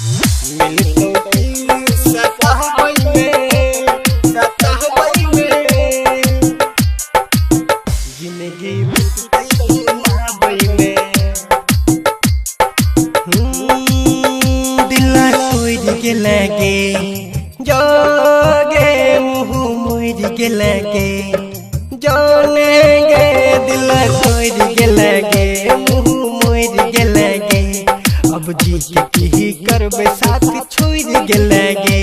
मिलतो की सतावई में जिंदगी बीतती बुलावई में दिल कोई के लगे जोगे मुँह मोर के लगे जानेंगे दिल कोई के लगे मुँह मोर के लगे अब जी की करबे साथ छोड़ के लगे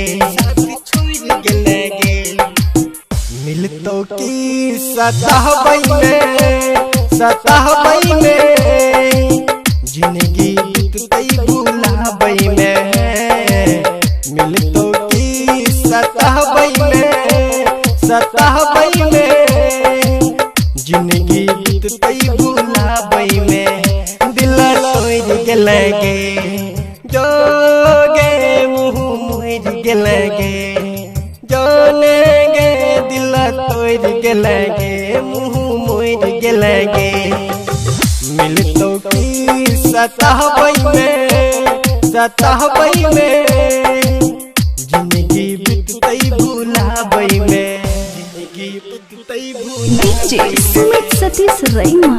मिलतो की सतावई में जिंदगी बीतती बुलावई में मिलतो की सतावई में जिंदगी बीतती बुलावई में दिल तोड़ के लगे जोगे मुँह मोर के लगे जानेंगे दिल तोड़ के लगे मुँह मोर के लगे मिलतो की सतावई में जिंदगी बीतती बुलावई में डीजे सुमित सतीश रैमा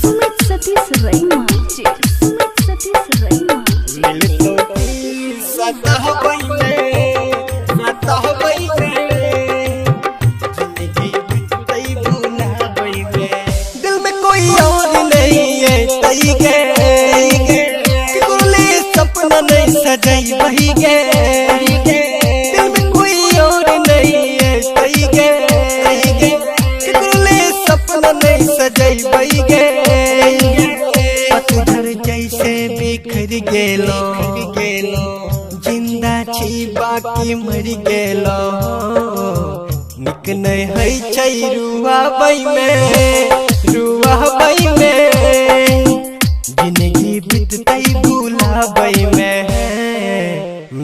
सुमित सतीश रैमा सुमित सतीश रैमा मिलतो की सतावई में जिंदगी बीतती बुलावई में दिल में कोई और नहीं है तई के कुले सपना नहीं सजाई वही के दिल में कोई और नहीं है तई के कुले सपना नहीं सजाई वही के पतझड़ जैसे बिखर गेलो जिंदा छी बाकी मर गेलो निक नहीं है छै रुआवई में जिंदगी बीतती बुलावई में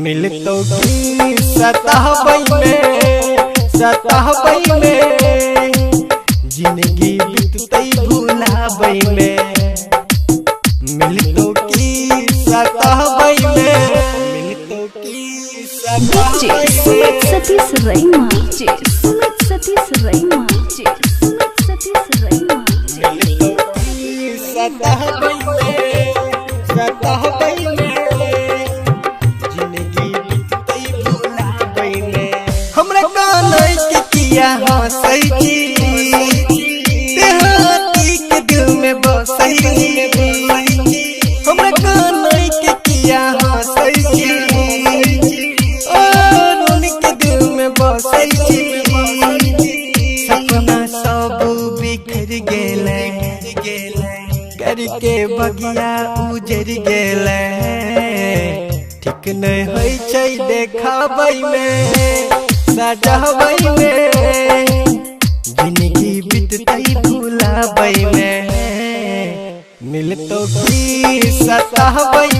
मिलतो की सतावई में जिंदगी बीतती बुलावई में मिलतो की सतावई में डीजे सुमित सतीश रैमा सुमित सतीश रैमा सुमित सतीश रैमा मिलतो की सतावई में जिंदगी बीतती बुलावई में हमरा कानई के किया हंसई देहाती के दिल में बसई हमरा कानई के किया हंसई सपना सब बिखर गेले करके बगिया उजर गेले ठीक नहीं होई छै देखावई में सजावई में जिंदगी बीतती बुलावई में मिलतो की सतावई